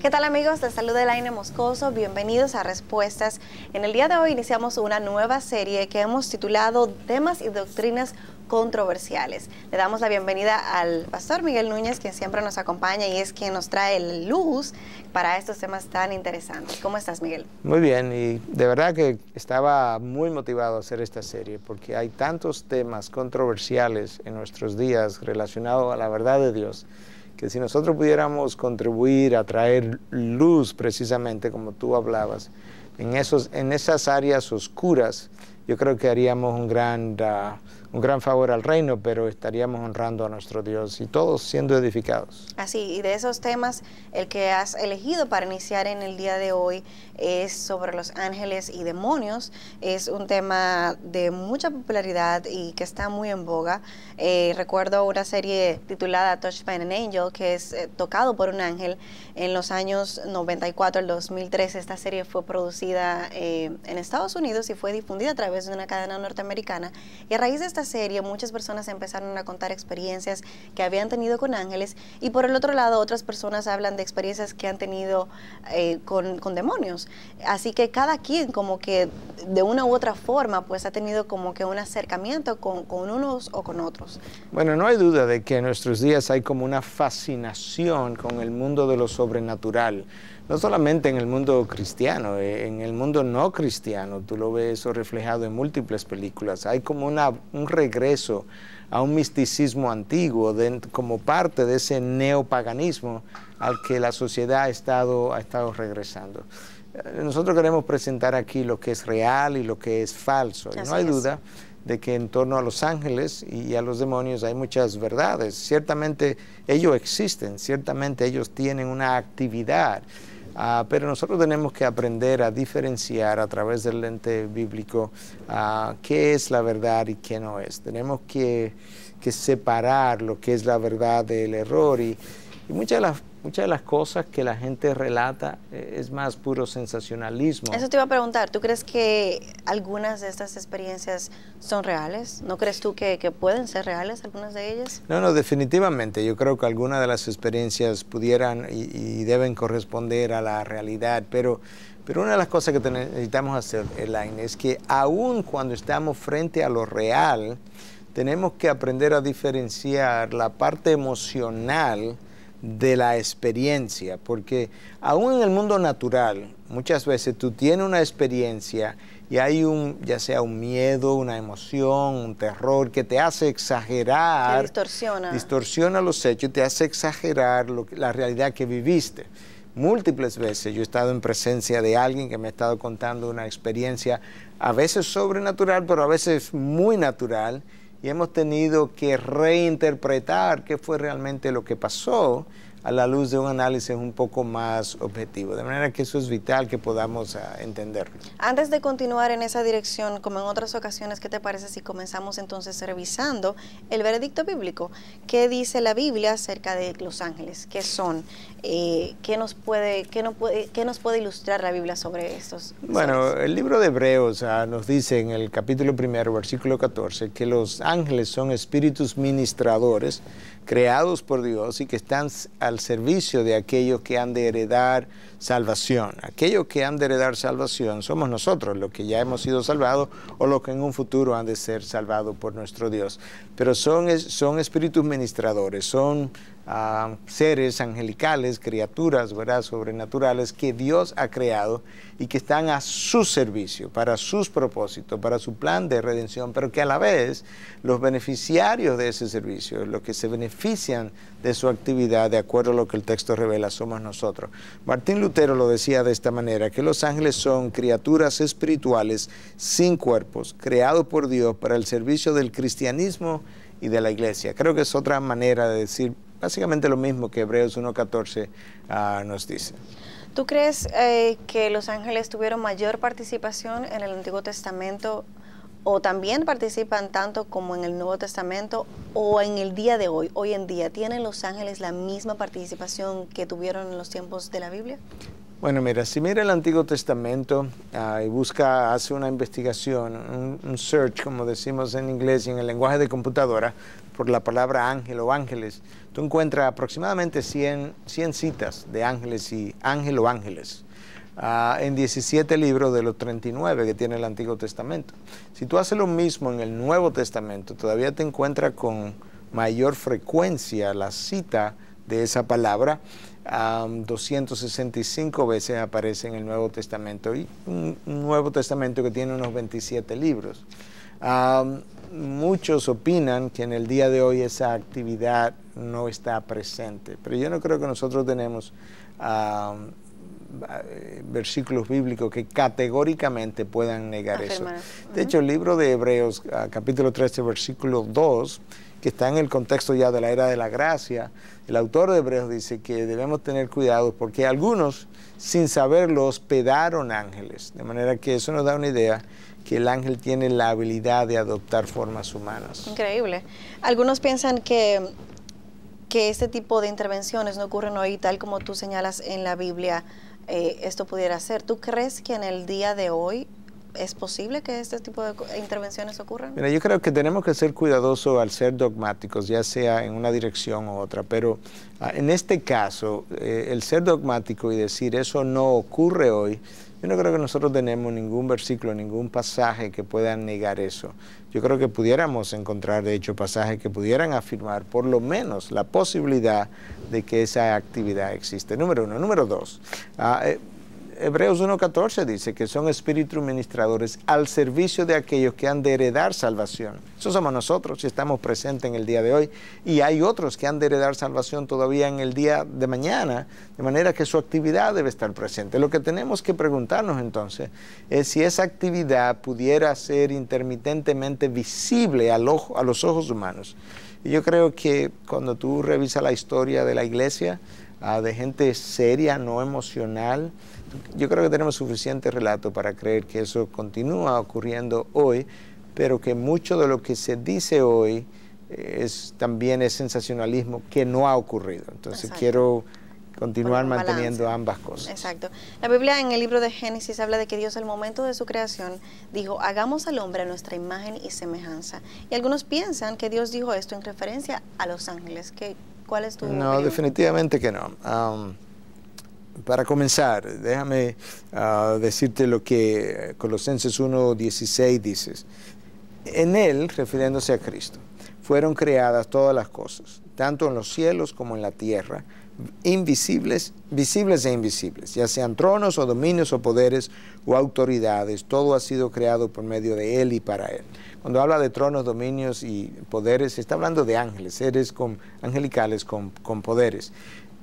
¿Qué tal, amigos? Les saluda Elaine Moscoso. Bienvenidos a Respuestas. En el día de hoy iniciamos una nueva serie que hemos titulado Temas y Doctrinas Controversiales. Le damos la bienvenida al pastor Miguel Núñez, quien siempre nos acompaña y es quien nos trae luz para estos temas tan interesantes. ¿Cómo estás, Miguel? Muy bien, y de verdad que estaba muy motivado a hacer esta serie porque hay tantos temas controversiales en nuestros días relacionados a la verdad de Dios, que si nosotros pudiéramos contribuir a traer luz precisamente como tú hablabas, en esas áreas oscuras, yo creo que haríamos un gran favor al reino, pero estaríamos honrando a nuestro Dios y todos siendo edificados. Así, y de esos temas, el que has elegido para iniciar en el día de hoy es sobre los ángeles y demonios. Es un tema de mucha popularidad y que está muy en boga. Recuerdo una serie titulada Touched by an Angel, que es tocado por un ángel. En los años 94 al 2013, esta serie fue producida en Estados Unidos y fue difundida a través de una cadena norteamericana. Y a raíz de esta serie, muchas personas empezaron a contar experiencias que habían tenido con ángeles, y por el otro lado, otras personas hablan de experiencias que han tenido con demonios. Así que cada quien como que de una u otra forma pues ha tenido como que un acercamiento con unos o con otros. Bueno, no hay duda de que en nuestros días hay como una fascinación con el mundo de lo sobrenatural. No solamente en el mundo cristiano, en el mundo no cristiano, tú lo ves eso reflejado en múltiples películas. Hay como un regreso a un misticismo antiguo como parte de ese neopaganismo al que la sociedad ha estado regresando. Nosotros queremos presentar aquí lo que es real y lo que es falso. Y no hay duda de que en torno a los ángeles y a los demonios hay muchas verdades. Ciertamente ellos existen, ciertamente ellos tienen una actividad. Pero nosotros tenemos que aprender a diferenciar a través del lente bíblico qué es la verdad y qué no es. Tenemos que separar lo que es la verdad del error, y muchas de las cosas que la gente relata es más puro sensacionalismo. Eso te iba a preguntar, ¿tú crees que algunas de estas experiencias son reales? ¿No crees tú que pueden ser reales algunas de ellas? No, definitivamente. Yo creo que algunas de las experiencias pudieran y deben corresponder a la realidad, pero una de las cosas que necesitamos hacer, Elaine, es que aun cuando estamos frente a lo real, tenemos que aprender a diferenciar la parte emocional de la experiencia, porque aún en el mundo natural, muchas veces tú tienes una experiencia y hay ya sea un miedo, una emoción, un terror que te hace exagerar, distorsiona los hechos, te hace exagerar la realidad que viviste. Múltiples veces yo he estado en presencia de alguien que me ha estado contando una experiencia a veces sobrenatural, pero a veces muy natural, y hemos tenido que reinterpretar qué fue realmente lo que pasó a la luz de un análisis un poco más objetivo. De manera que eso es vital que podamos entenderlo. Antes de continuar en esa dirección, como en otras ocasiones, ¿qué te parece si comenzamos entonces revisando el veredicto bíblico? ¿Qué dice la Biblia acerca de los ángeles? ¿Qué son? ¿Qué nos puede ilustrar la Biblia sobre estos? Bueno, el libro de Hebreos nos dice en el capítulo 1, versículo 14, que los ángeles son espíritus ministradores creados por Dios y que están al servicio de aquellos que han de heredar salvación. Aquellos que han de heredar salvación somos nosotros, los que ya hemos sido salvados o los que en un futuro han de ser salvados por nuestro Dios. Pero son espíritus ministradores, son seres angelicales, criaturas, ¿verdad?, sobrenaturales que Dios ha creado y que están a su servicio, para sus propósitos, para su plan de redención, pero que a la vez los beneficiarios de ese servicio, los que se benefician de su actividad, de acuerdo a lo que el texto revela, somos nosotros. Martín Lutero lo decía de esta manera, que los ángeles son criaturas espirituales sin cuerpos, creados por Dios para el servicio del cristianismo y de la iglesia. Creo que es otra manera de decir básicamente lo mismo que Hebreos 1:14 nos dice. ¿Tú crees que los ángeles tuvieron mayor participación en el Antiguo Testamento, o también participan tanto como en el Nuevo Testamento, o en el día de hoy en día, tienen los ángeles la misma participación que tuvieron en los tiempos de la Biblia? Bueno, mira, si mira el Antiguo Testamento y busca, hace una investigación, un search, como decimos en inglés y en el lenguaje de computadora, por la palabra ángel o ángeles, tú encuentras aproximadamente 100 citas de ángeles y ángel o ángeles en 17 libros de los 39 que tiene el Antiguo Testamento. Si tú haces lo mismo en el Nuevo Testamento, todavía te encuentras con mayor frecuencia la cita de esa palabra. 265 veces aparece en el Nuevo Testamento, y un Nuevo Testamento que tiene unos 27 libros. Muchos opinan que en el día de hoy esa actividad no está presente, pero yo no creo que nosotros tenemos versículos bíblicos que categóricamente puedan negar eso. De hecho, el libro de Hebreos, capítulo 13, versículo 2, que está en el contexto ya de la era de la gracia, el autor de Hebreos dice que debemos tener cuidado porque algunos, sin saberlo, hospedaron ángeles, de manera que eso nos da una idea que el ángel tiene la habilidad de adoptar formas humanas. Increíble. Algunos piensan que este tipo de intervenciones no ocurren hoy, tal como tú señalas en la Biblia, esto pudiera ser. ¿Tú crees que en el día de hoy es posible que este tipo de intervenciones ocurran? Mira, yo creo que tenemos que ser cuidadosos al ser dogmáticos, ya sea en una dirección u otra, pero en este caso, el ser dogmático y decir eso no ocurre hoy, yo no creo que nosotros tenemos ningún versículo, ningún pasaje que pueda negar eso. Yo creo que pudiéramos encontrar, de hecho, pasajes que pudieran afirmar por lo menos la posibilidad de que esa actividad existe. Número uno. Número dos, Hebreos 1.14 dice que son espíritus ministradores al servicio de aquellos que han de heredar salvación. Eso somos nosotros, si estamos presentes en el día de hoy. Y hay otros que han de heredar salvación todavía en el día de mañana, de manera que su actividad debe estar presente. Lo que tenemos que preguntarnos entonces es si esa actividad pudiera ser intermitentemente visible a los ojos humanos. Y yo creo que cuando tú revisas la historia de la iglesia, de gente seria, no emocional, yo creo que tenemos suficiente relato para creer que eso continúa ocurriendo hoy, pero que mucho de lo que se dice hoy también es sensacionalismo que no ha ocurrido. Entonces quiero continuar manteniendo ambas cosas. Exacto. La Biblia en el libro de Génesis habla de que Dios al momento de su creación dijo, hagamos al hombre a nuestra imagen y semejanza. Y algunos piensan que Dios dijo esto en referencia a los ángeles. ¿Cuál es tu opinión? Definitivamente que no. Para comenzar, déjame decirte lo que Colosenses 1:16 dice. En Él, refiriéndose a Cristo, fueron creadas todas las cosas, tanto en los cielos como en la tierra, visibles e invisibles, ya sean tronos o dominios o poderes o autoridades, todo ha sido creado por medio de Él y para Él. Cuando habla de tronos, dominios y poderes, está hablando de ángeles, seres angelicales con poderes.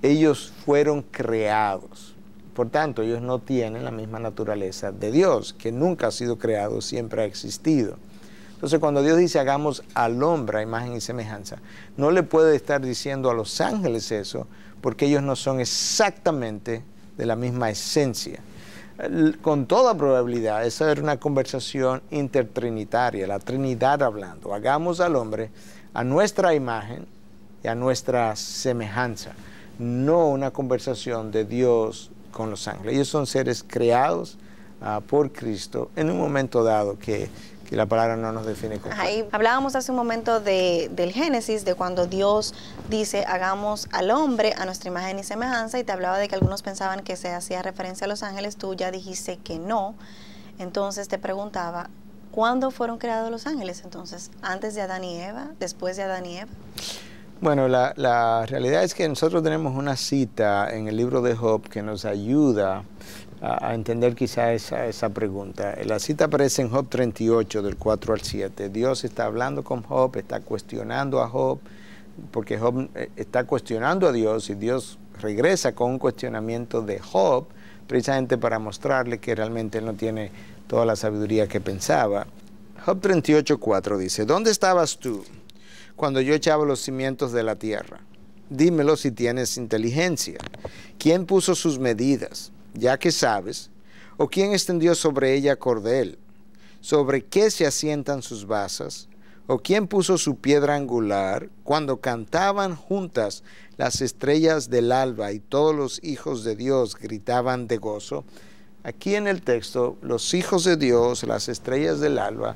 Ellos fueron creados, por tanto ellos no tienen la misma naturaleza de Dios, que nunca ha sido creado, siempre ha existido. Entonces cuando Dios dice hagamos al hombre a imagen y semejanza, no le puede estar diciendo a los ángeles eso, porque ellos no son exactamente de la misma esencia. Con toda probabilidad, esa era una conversación intertrinitaria, la Trinidad hablando, hagamos al hombre a nuestra imagen y a nuestra semejanza. No una conversación de Dios con los ángeles. Ellos son seres creados por Cristo en un momento dado que la palabra no nos define como. Ahí hablábamos hace un momento del Génesis, de cuando Dios dice hagamos al hombre a nuestra imagen y semejanza, y te hablaba de que algunos pensaban que se hacía referencia a los ángeles. Tú ya dijiste que no. Entonces te preguntaba, ¿cuándo fueron creados los ángeles? Entonces, ¿antes de Adán y Eva? ¿Después de Adán y Eva? Bueno, la realidad es que nosotros tenemos una cita en el libro de Job que nos ayuda a entender quizá esa pregunta. La cita aparece en Job 38, del 4 al 7. Dios está hablando con Job, está cuestionando a Job, porque Job está cuestionando a Dios y Dios regresa con un cuestionamiento de Job, precisamente para mostrarle que realmente él no tiene toda la sabiduría que pensaba. Job 38, 4 dice, ¿dónde estabas tú cuando yo echaba los cimientos de la tierra? Dímelo si tienes inteligencia. ¿Quién puso sus medidas, ya que sabes? ¿O quién extendió sobre ella cordel? ¿Sobre qué se asientan sus basas? ¿O quién puso su piedra angular cuando cantaban juntas las estrellas del alba y todos los hijos de Dios gritaban de gozo? Aquí en el texto, los hijos de Dios, las estrellas del alba,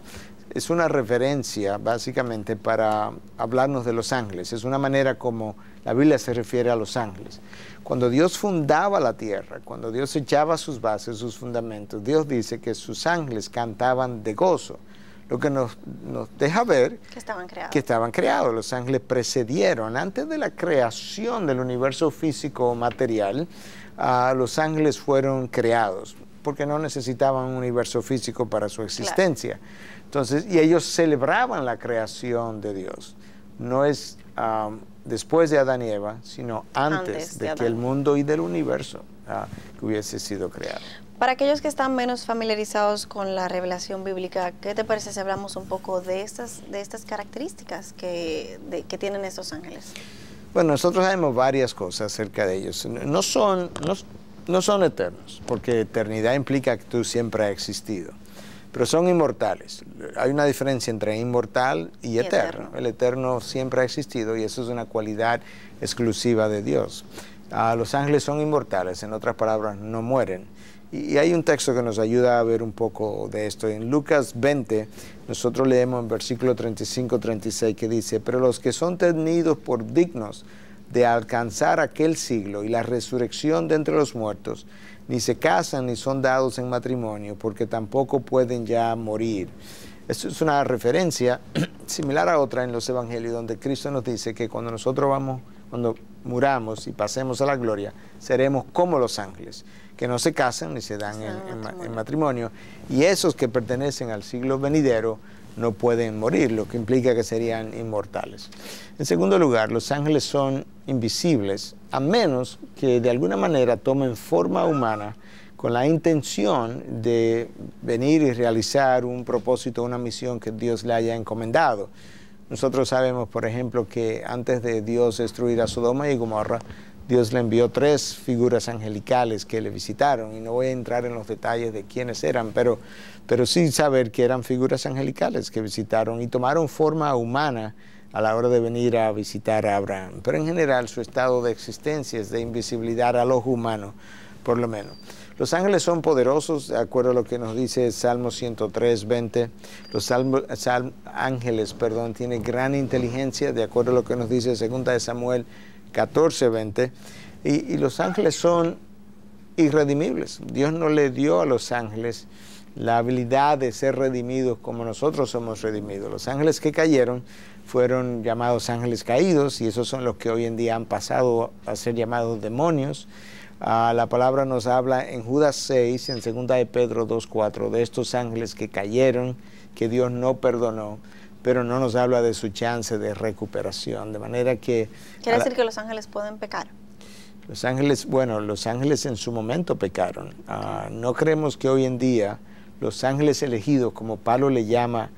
es una referencia básicamente para hablarnos de los ángeles. Es una manera como la Biblia se refiere a los ángeles. Cuando Dios fundaba la tierra, cuando Dios echaba sus bases, sus fundamentos, Dios dice que sus ángeles cantaban de gozo. Lo que nos deja ver que estaban creados. Los ángeles precedieron, antes de la creación del universo físico o material, los ángeles fueron creados, porque no necesitaban un universo físico para su existencia. Claro. Entonces, y ellos celebraban la creación de Dios. No es después de Adán y Eva, sino antes de que el mundo y del universo que hubiese sido creado. Para aquellos que están menos familiarizados con la revelación bíblica, ¿qué te parece si hablamos un poco de estas características que tienen estos ángeles? Bueno, nosotros sabemos varias cosas acerca de ellos. No son eternos, porque eternidad implica que tú siempre has existido. Pero son inmortales. Hay una diferencia entre inmortal y eterno. El eterno siempre ha existido y eso es una cualidad exclusiva de Dios. Los ángeles son inmortales, en otras palabras, no mueren. Y hay un texto que nos ayuda a ver un poco de esto. En Lucas 20, nosotros leemos en versículo 35-36 que dice: pero los que son tenidos por dignos de alcanzar aquel siglo y la resurrección de entre los muertos, ni se casan ni son dados en matrimonio, porque tampoco pueden ya morir. Esto es una referencia similar a otra en los evangelios, donde Cristo nos dice que cuando muramos y pasemos a la gloria, seremos como los ángeles, que no se casan ni se dan en matrimonio, y esos que pertenecen al siglo venidero no pueden morir, lo que implica que serían inmortales. En segundo lugar, los ángeles son invisibles, a menos que de alguna manera tomen forma humana con la intención de venir y realizar un propósito, una misión que Dios le haya encomendado. Nosotros sabemos, por ejemplo, que antes de Dios destruir a Sodoma y Gomorra, Dios le envió 3 figuras angelicales que le visitaron, y no voy a entrar en los detalles de quiénes eran, pero sí saber que eran figuras angelicales que visitaron y tomaron forma humana a la hora de venir a visitar a Abraham. Pero en general su estado de existencia es de invisibilidad al ojo humano, por lo menos. Los ángeles son poderosos, de acuerdo a lo que nos dice Salmo 103:20. Los ángeles tienen gran inteligencia, de acuerdo a lo que nos dice 2 de Samuel 14:20. Y los ángeles son irredimibles. Dios no le dio a los ángeles la habilidad de ser redimidos como nosotros somos redimidos. Los ángeles que cayeron fueron llamados ángeles caídos, y esos son los que hoy en día han pasado a ser llamados demonios. La palabra nos habla en Judas 6, en 2 de Pedro 2:4, de estos ángeles que cayeron, que Dios no perdonó, pero no nos habla de su chance de recuperación, de manera que... ¿Quiere decir que los ángeles pueden pecar? Los ángeles en su momento pecaron. No creemos que hoy en día los ángeles elegidos, como Pablo le llama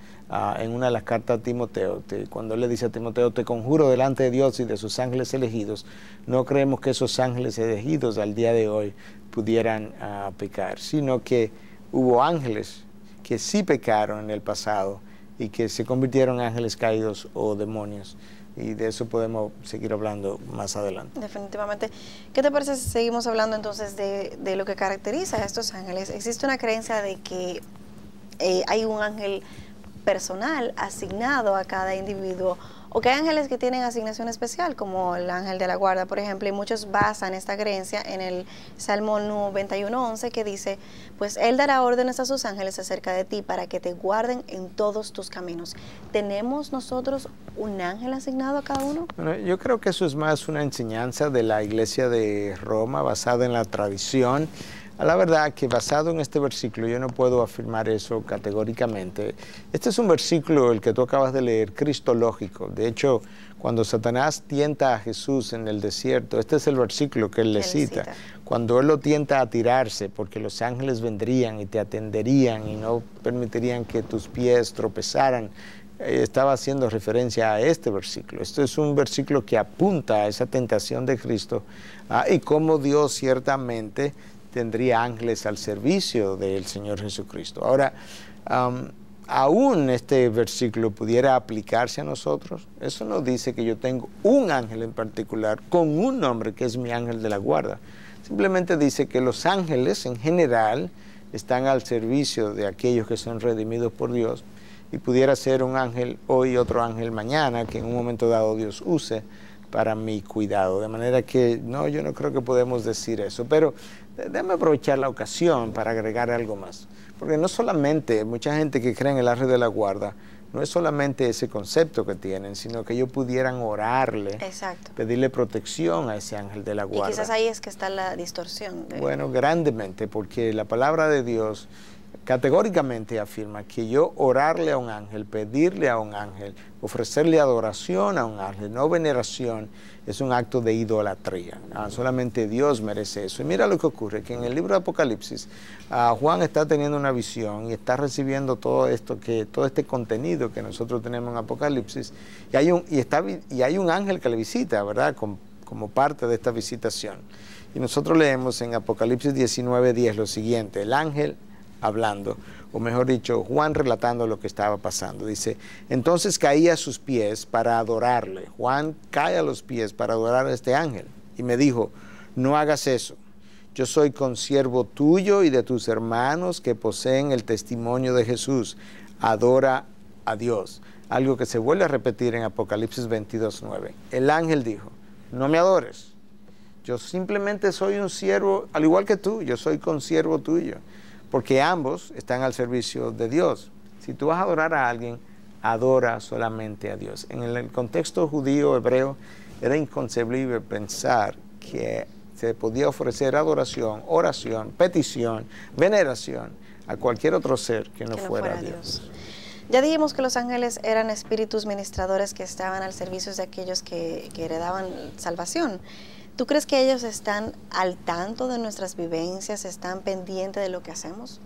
en una de las cartas a Timoteo, cuando él le dice a Timoteo: te conjuro delante de Dios y de sus ángeles elegidos, no creemos que esos ángeles elegidos al día de hoy pudieran pecar, sino que hubo ángeles que sí pecaron en el pasado y que se convirtieron en ángeles caídos o demonios. Y de eso podemos seguir hablando más adelante. Definitivamente. ¿Qué te parece si seguimos hablando entonces de lo que caracteriza a estos ángeles? Existe una creencia de que hay un ángel personal asignado a cada individuo, o que hay ángeles que tienen asignación especial, como el ángel de la guarda, por ejemplo, y muchos basan esta creencia en el Salmo 91:11, que dice: pues Él dará órdenes a sus ángeles acerca de ti para que te guarden en todos tus caminos. ¿Tenemos nosotros un ángel asignado a cada uno? Bueno, yo creo que eso es más una enseñanza de la Iglesia de Roma, basada en la tradición. A la verdad que basado en este versículo yo no puedo afirmar eso categóricamente. Este es un versículo, el que tú acabas de leer, cristológico. De hecho, cuando Satanás tienta a Jesús en el desierto, este es el versículo que él le cita. Cuando él lo tienta a tirarse, porque los ángeles vendrían y te atenderían y no permitirían que tus pies tropezaran, estaba haciendo referencia a este versículo. Esto es un versículo que apunta a esa tentación de Cristo y cómo Dios ciertamente tendría ángeles al servicio del Señor Jesucristo. Ahora, aún este versículo pudiera aplicarse a nosotros. Eso no dice que yo tengo un ángel en particular con un nombre que es mi ángel de la guarda. Simplemente dice que los ángeles en general están al servicio de aquellos que son redimidos por Dios, y pudiera ser un ángel hoy y otro ángel mañana que en un momento dado Dios use para mi cuidado. De manera que no, yo no creo que podemos decir eso, pero déjame aprovechar la ocasión para agregar algo más. Porque no solamente, mucha gente que cree en el ángel de la guarda, no es solamente ese concepto que tienen, sino que ellos pudieran orarle, exacto, pedirle protección a ese ángel de la guarda. Y quizás ahí es que está la distorsión. Bueno, grandemente, porque la palabra de Dios categóricamente afirma que yo orarle a un ángel, pedirle a un ángel, ofrecerle adoración a un ángel, no veneración, es un acto de idolatría. Solamente Dios merece eso. Y mira lo que ocurre, que en el libro de Apocalipsis, Juan está teniendo una visión y está recibiendo todo este contenido que nosotros tenemos en Apocalipsis, y hay un ángel que le visita, ¿verdad?, como parte de esta visitación. Y nosotros leemos en Apocalipsis 19:10 lo siguiente: el ángel hablando, o mejor dicho, Juan relatando lo que estaba pasando. Dice, entonces caí a sus pies para adorarle. Juan cae a los pies para adorar a este ángel y me dijo, no hagas eso. Yo soy consiervo tuyo y de tus hermanos que poseen el testimonio de Jesús. Adora a Dios. Algo que se vuelve a repetir en Apocalipsis 22:9. El ángel dijo, no me adores. Yo simplemente soy un siervo, al igual que tú, yo soy consiervo tuyo. Porque ambos están al servicio de Dios. Si tú vas a adorar a alguien, adora solamente a Dios. En el contexto judío, hebreo, era inconcebible pensar que se podía ofrecer adoración, oración, petición, veneración a cualquier otro ser que no fuera Dios. Ya dijimos que los ángeles eran espíritus ministradores que estaban al servicio de aquellos que heredaban salvación. ¿Tú crees que ellos están al tanto de nuestras vivencias, están pendientes de lo que hacemos?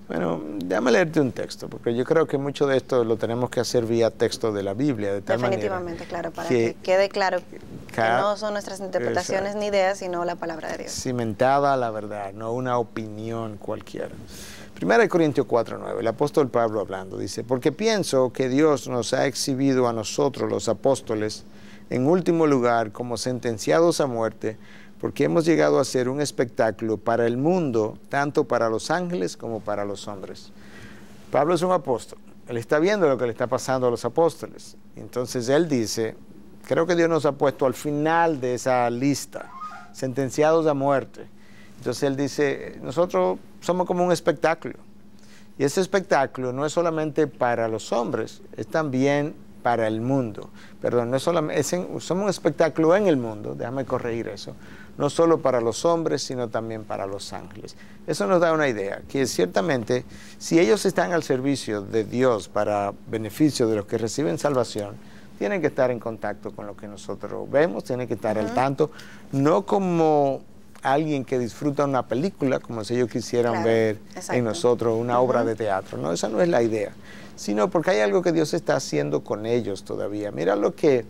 Bueno, déjame leerte un texto, porque yo creo que mucho de esto lo tenemos que hacer vía texto de la Biblia, de tal definitivamente, claro, para que quede claro que no son nuestras interpretaciones exacto, ni ideas, sino la palabra de Dios. Cimentada la verdad, no una opinión cualquiera. 1 Corintios 4:9, el apóstol Pablo hablando, dice, porque pienso que Dios nos ha exhibido a nosotros, los apóstoles, en último lugar, como sentenciados a muerte, porque hemos llegado a ser un espectáculo para el mundo, tanto para los ángeles como para los hombres. Pablo es un apóstol, él está viendo lo que le está pasando a los apóstoles. Entonces él dice, creo que Dios nos ha puesto al final de esa lista, sentenciados a muerte. Entonces él dice, nosotros somos como un espectáculo. Y ese espectáculo no es solamente para los hombres, es también para el mundo. Perdón, no es solamente, somos un espectáculo en el mundo, déjame corregir eso, no solo para los hombres, sino también para los ángeles. Eso nos da una idea, que ciertamente, si ellos están al servicio de Dios para beneficio de los que reciben salvación, tienen que estar en contacto con lo que nosotros vemos, tienen que estar al tanto, no como alguien que disfruta una película, como si ellos quisieran ver en nosotros una obra de teatro. No, esa no es la idea, sino porque hay algo que Dios está haciendo con ellos todavía. Mira lo que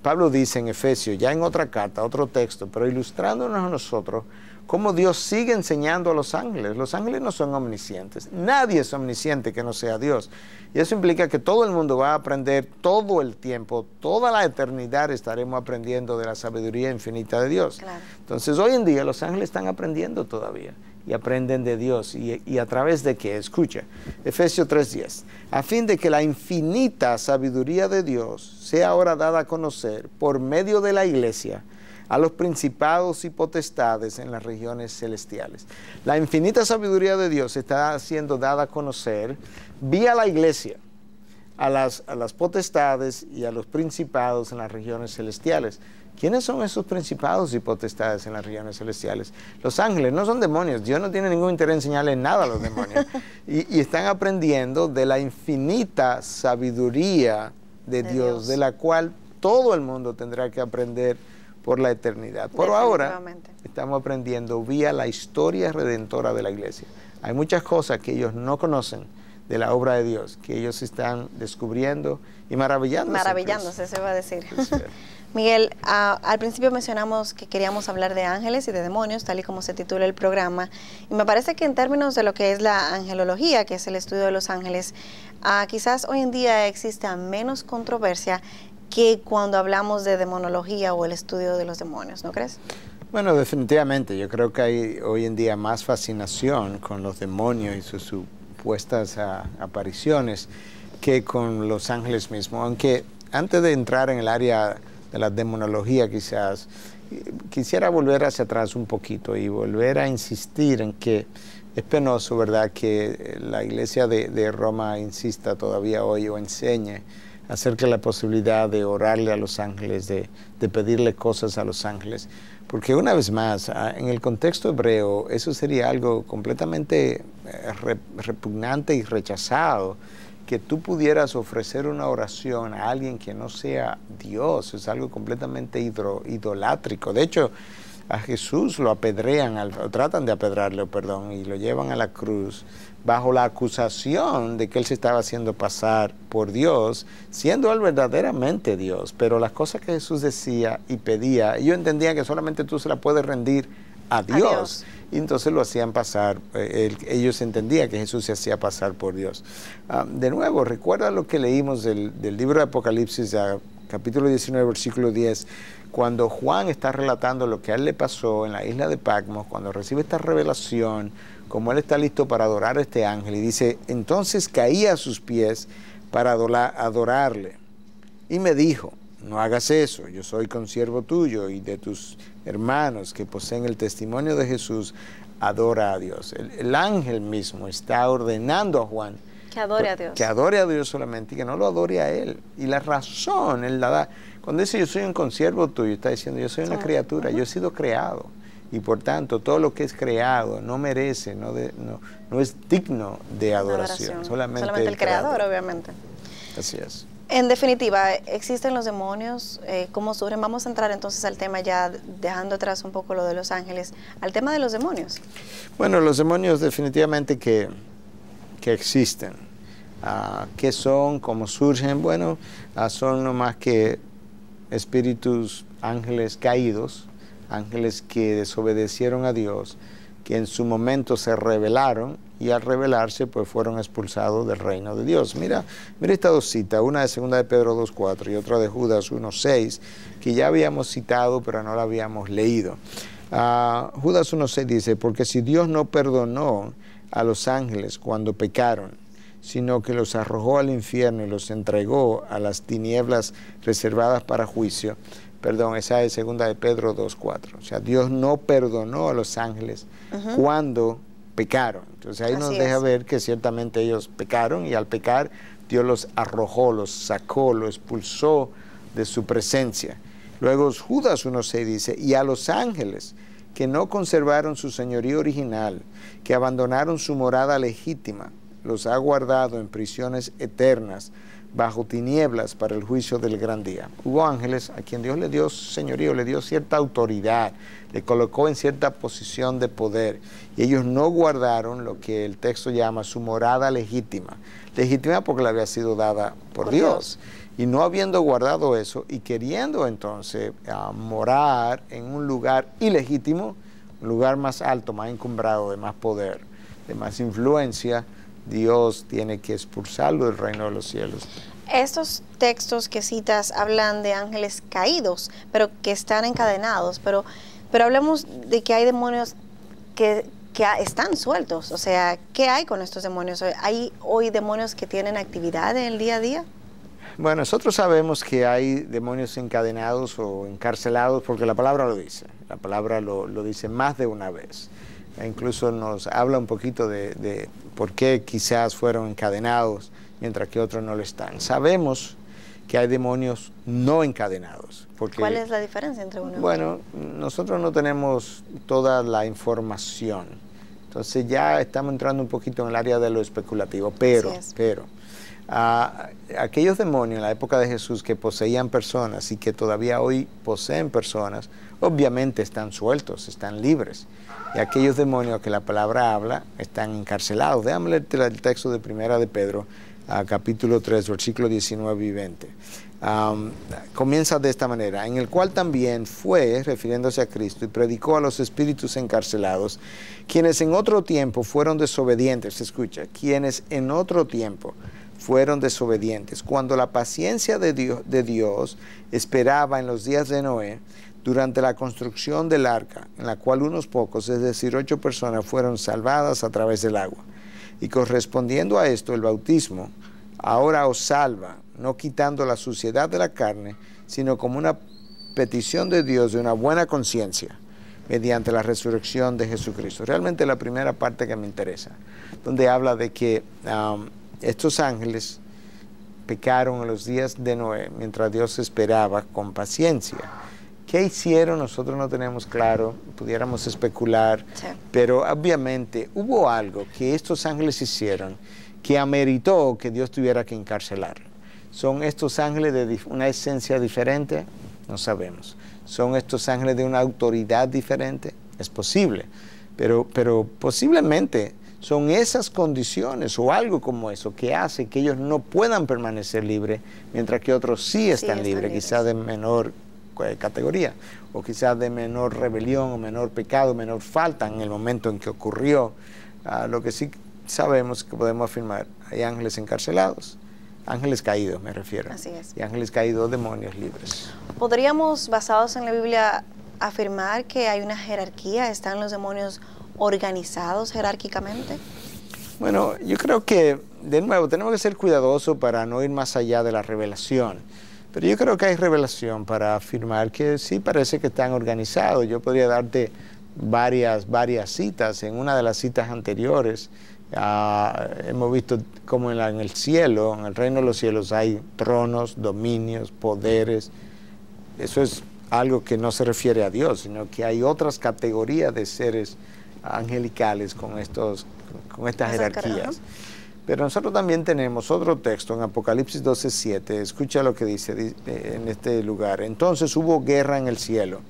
Pablo dice en Efesios, ya en otra carta, otro texto, pero ilustrándonos a nosotros cómo Dios sigue enseñando a los ángeles. Los ángeles no son omniscientes, nadie es omnisciente que no sea Dios. Y eso implica que todo el mundo va a aprender todo el tiempo, toda la eternidad estaremos aprendiendo de la sabiduría infinita de Dios. Claro. Entonces hoy en día los ángeles están aprendiendo todavía y aprenden de Dios. ¿Y a través de qué? Escucha, Efesios 3:10, a fin de que la infinita sabiduría de Dios sea ahora dada a conocer por medio de la iglesia a los principados y potestades en las regiones celestiales. La infinita sabiduría de Dios está siendo dada a conocer vía la iglesia a las potestades y a los principados en las regiones celestiales. ¿Quiénes son esos principados y potestades en las regiones celestiales? Los ángeles, no son demonios. Dios no tiene ningún interés en enseñarles nada a los demonios. Y están aprendiendo de la infinita sabiduría de Dios, de la cual todo el mundo tendrá que aprender por la eternidad. Por ahora estamos aprendiendo vía la historia redentora de la iglesia. Hay muchas cosas que ellos no conocen de la obra de Dios, que ellos están descubriendo y maravillándose. Maravillándose, se va a decir. Sí. Miguel, al principio mencionamos que queríamos hablar de ángeles y de demonios, tal y como se titula el programa, y me parece que en términos de lo que es la angelología, que es el estudio de los ángeles, quizás hoy en día exista menos controversia que cuando hablamos de demonología o el estudio de los demonios, ¿no crees? Bueno, definitivamente, yo creo que hay hoy en día más fascinación con los demonios y sus supuestas apariciones que con los ángeles mismos, aunque antes de entrar en el área de la demonología quizás, quisiera volver hacia atrás un poquito y volver a insistir en que es penoso, ¿verdad?, que la Iglesia de Roma insista todavía hoy o enseñe acerca de la posibilidad de orarle a los ángeles, de pedirle cosas a los ángeles. Porque una vez más, en el contexto hebreo, eso sería algo completamente repugnante y rechazado, que tú pudieras ofrecer una oración a alguien que no sea Dios. Es algo completamente idolátrico. De hecho, a Jesús lo apedrean, tratan de apedrearlo, perdón, y lo llevan a la cruz bajo la acusación de que él se estaba haciendo pasar por Dios, siendo él verdaderamente Dios. Pero las cosas que Jesús decía y pedía, ellos entendían que solamente tú se las puedes rendir a Dios. Y entonces lo hacían pasar, ellos entendían que Jesús se hacía pasar por Dios. De nuevo, recuerda lo que leímos del libro de Apocalipsis, capítulo 19, versículo 10, cuando Juan está relatando lo que a él le pasó en la isla de Patmos, cuando recibe esta revelación, como él está listo para adorar a este ángel, y dice, entonces caí a sus pies para adorarle. Y me dijo, no hagas eso, yo soy consiervo tuyo y de tus hermanos que poseen el testimonio de Jesús, adora a Dios. El ángel mismo está ordenando a Juan que adore a Dios. Que adore a Dios solamente y que no lo adore a él. Y la razón, él la da. Cuando dice yo soy un consiervo tuyo, está diciendo yo soy una criatura, yo he sido creado. Y por tanto, todo lo que es creado no merece, no es digno de adoración. Solamente el creador, obviamente. Así es. En definitiva, ¿existen los demonios? ¿Cómo surgen? Vamos a entrar entonces al tema, ya dejando atrás un poco lo de los ángeles, al tema de los demonios. Bueno, los demonios definitivamente que existen. ¿Qué son? ¿Cómo surgen? Bueno, son no más que espíritus, ángeles caídos, ángeles que desobedecieron a Dios, que en su momento se rebelaron y al rebelarse pues fueron expulsados del reino de Dios. Mira estas dos citas, una de 2 de Pedro 2:4 y otra de Judas 1:6, que ya habíamos citado pero no la habíamos leído. Judas 1:6 dice, porque si Dios no perdonó a los ángeles cuando pecaron, sino que los arrojó al infierno y los entregó a las tinieblas reservadas para juicio. Perdón, esa es 2 de Pedro 2:4. O sea, Dios no perdonó a los ángeles cuando pecaron. Entonces ahí nos deja ver que ciertamente ellos pecaron y al pecar Dios los arrojó, los sacó, los expulsó de su presencia. Luego Judas 1:6 dice, y a los ángeles que no conservaron su señorío original, que abandonaron su morada legítima, los ha guardado en prisiones eternas, bajo tinieblas para el juicio del gran día. Hubo ángeles a quien Dios le dio señorío, le dio cierta autoridad, le colocó en cierta posición de poder, y ellos no guardaron lo que el texto llama su morada legítima. Legítima porque le había sido dada por Dios. Y no habiendo guardado eso y queriendo entonces morar en un lugar ilegítimo, un lugar más alto, más encumbrado, de más poder, de más influencia, Dios tiene que expulsarlo del reino de los cielos. Estos textos que citas hablan de ángeles caídos, pero que están encadenados, pero hablemos de que hay demonios que están sueltos. O sea, ¿qué hay con estos demonios? ¿Hay hoy demonios que tienen actividad en el día a día? Bueno, nosotros sabemos que hay demonios encadenados o encarcelados porque la palabra lo dice. La palabra lo dice más de una vez. Incluso nos habla un poquito de por qué quizás fueron encadenados mientras que otros no lo están. Sabemos que hay demonios no encadenados. Porque, ¿cuál es la diferencia entre uno y otro? Bueno, nosotros no tenemos toda la información. Entonces ya estamos entrando un poquito en el área de lo especulativo. Pero Aquellos demonios en la época de Jesús que poseían personas y que todavía hoy poseen personas, obviamente están sueltos, están libres. Y aquellos demonios que la palabra habla están encarcelados. Déjame leer el texto de Primera de Pedro, capítulo 3, versículos 19 y 20. Comienza de esta manera: en el cual también fue, refiriéndose a Cristo, y predicó a los espíritus encarcelados, quienes en otro tiempo fueron desobedientes. Escucha, quienes en otro tiempo fueron desobedientes, cuando la paciencia de Dios esperaba en los días de Noé, durante la construcción del arca, en la cual unos pocos, es decir, 8 personas, fueron salvadas a través del agua. Y correspondiendo a esto, el bautismo ahora os salva, no quitando la suciedad de la carne, sino como una petición de Dios de una buena conciencia, mediante la resurrección de Jesucristo. Realmente la primera parte que me interesa, donde habla de que estos ángeles pecaron en los días de Noé, mientras Dios esperaba con paciencia. ¿Qué hicieron? Nosotros no tenemos claro, pudiéramos especular, sí, pero obviamente hubo algo que estos ángeles hicieron que ameritó que Dios tuviera que encarcelarlo. ¿Son estos ángeles de una esencia diferente? No sabemos. ¿Son estos ángeles de una autoridad diferente? Es posible, pero posiblemente son esas condiciones o algo como eso que hace que ellos no puedan permanecer libres, mientras que otros sí están libres, quizás de menor categoría, o quizás de menor rebelión, o menor pecado, menor falta en el momento en que ocurrió. Lo que sí sabemos, que podemos afirmar, hay ángeles encarcelados, ángeles caídos me refiero. Así es. Y ángeles caídos, demonios libres. ¿Podríamos, basados en la Biblia, afirmar que hay una jerarquía? ¿Están los demonios organizados jerárquicamente? Bueno, yo creo que, de nuevo, tenemos que ser cuidadosos para no ir más allá de la revelación. Pero yo creo que hay revelación para afirmar que sí parece que están organizados. Yo podría darte varias citas. En una de las citas anteriores hemos visto como en el cielo, en el reino de los cielos, hay tronos, dominios, poderes. Eso es algo que no se refiere a Dios, sino que hay otras categorías de seres angelicales con estas jerarquías. Pero nosotros también tenemos otro texto en Apocalipsis 12:7. Escucha lo que dice en este lugar. Entonces hubo guerra en el cielo.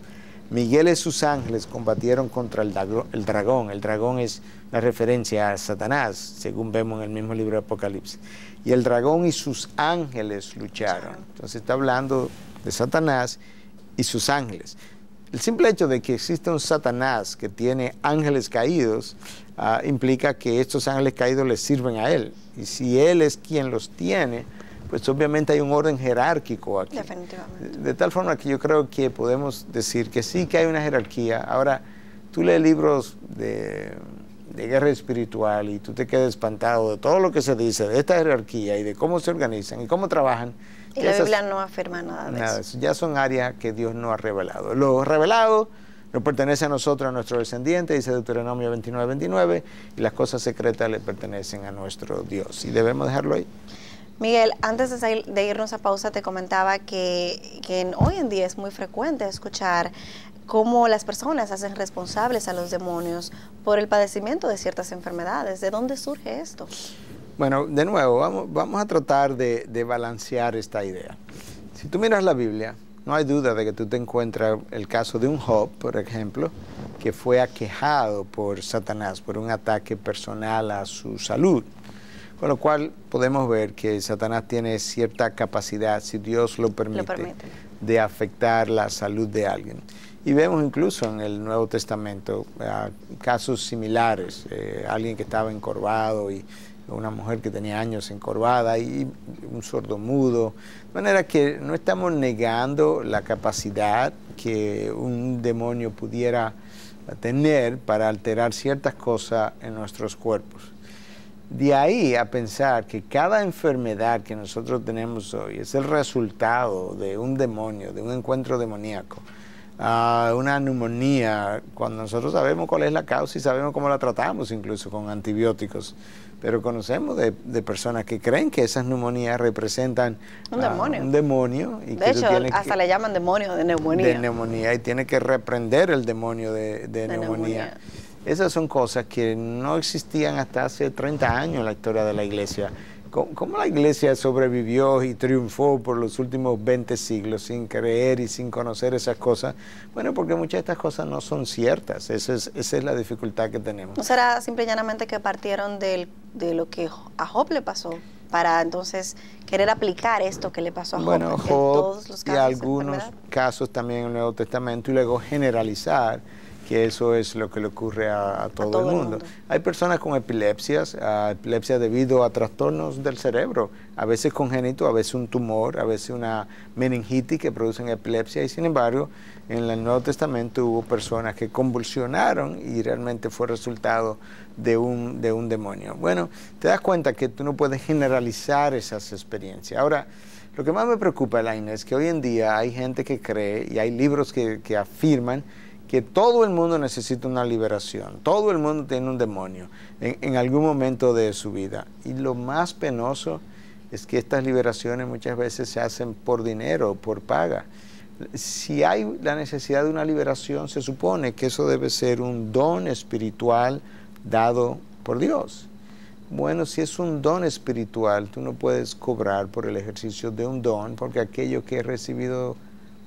Miguel y sus ángeles combatieron contra el dragón. El dragón es una referencia a Satanás, según vemos en el mismo libro de Apocalipsis. Y el dragón y sus ángeles lucharon. Entonces está hablando de Satanás y sus ángeles. El simple hecho de que existe un Satanás que tiene ángeles caídos implica que estos ángeles caídos le sirven a él. Y si él es quien los tiene, pues obviamente hay un orden jerárquico aquí. Definitivamente. De tal forma que yo creo que podemos decir que sí que hay una jerarquía. Ahora, tú lees libros de guerra espiritual y tú te quedas espantado de todo lo que se dice de esta jerarquía y de cómo se organizan y cómo trabajan. Y la Biblia no afirma nada de eso. Ya son áreas que Dios no ha revelado. Lo revelado nos pertenece a nosotros, a nuestros descendientes, dice Deuteronomio 29:29, y las cosas secretas le pertenecen a nuestro Dios. Y debemos dejarlo ahí. Miguel, antes de irnos a pausa, te comentaba que hoy en día es muy frecuente escuchar cómo las personas hacen responsables a los demonios por el padecimiento de ciertas enfermedades. ¿De dónde surge esto? Bueno, de nuevo, vamos a tratar de balancear esta idea. Si tú miras la Biblia, no hay duda de que tú te encuentras el caso de un Job, por ejemplo, que fue aquejado por Satanás, por un ataque personal a su salud. Con lo cual podemos ver que Satanás tiene cierta capacidad, si Dios lo permite, de afectar la salud de alguien. Y vemos incluso en el Nuevo Testamento casos similares, alguien que estaba encorvado y una mujer que tenía años encorvada y un sordomudo. De manera que no estamos negando la capacidad que un demonio pudiera tener para alterar ciertas cosas en nuestros cuerpos. De ahí a pensar que cada enfermedad que nosotros tenemos hoy es el resultado de un demonio, de un encuentro demoníaco, una neumonía, cuando nosotros sabemos cuál es la causa y sabemos cómo la tratamos, incluso con antibióticos. Pero conocemos de personas que creen que esas neumonías representan un demonio. Y de hecho, hasta le llaman demonio de neumonía. De neumonía, y tiene que reprender el demonio de neumonía. Esas son cosas que no existían hasta hace 30 años en la historia de la iglesia. ¿Cómo la iglesia sobrevivió y triunfó por los últimos 20 siglos sin creer y sin conocer esas cosas? Bueno, porque muchas de estas cosas no son ciertas. Esa es la dificultad que tenemos. ¿No será simple y llanamente que partieron de lo que a Job le pasó para entonces querer aplicar esto que le pasó a Job? Bueno, en Job todos los casos y algunos casos también en el Nuevo Testamento, y luego generalizar que eso es lo que le ocurre a todo el mundo. Hay personas con epilepsias, epilepsia debido a trastornos del cerebro, a veces congénito, a veces un tumor, a veces una meningitis que producen epilepsia, y sin embargo, en el Nuevo Testamento hubo personas que convulsionaron y realmente fue resultado de un demonio. Bueno, te das cuenta que tú no puedes generalizar esas experiencias. Ahora, lo que más me preocupa, Elaine, es que hoy en día hay gente que cree, y hay libros que afirman que todo el mundo necesita una liberación, todo el mundo tiene un demonio en algún momento de su vida. Y lo más penoso es que estas liberaciones muchas veces se hacen por dinero, por paga. Si hay la necesidad de una liberación, se supone que eso debe ser un don espiritual dado por Dios. Bueno, si es un don espiritual, tú no puedes cobrar por el ejercicio de un don, porque aquello que he recibido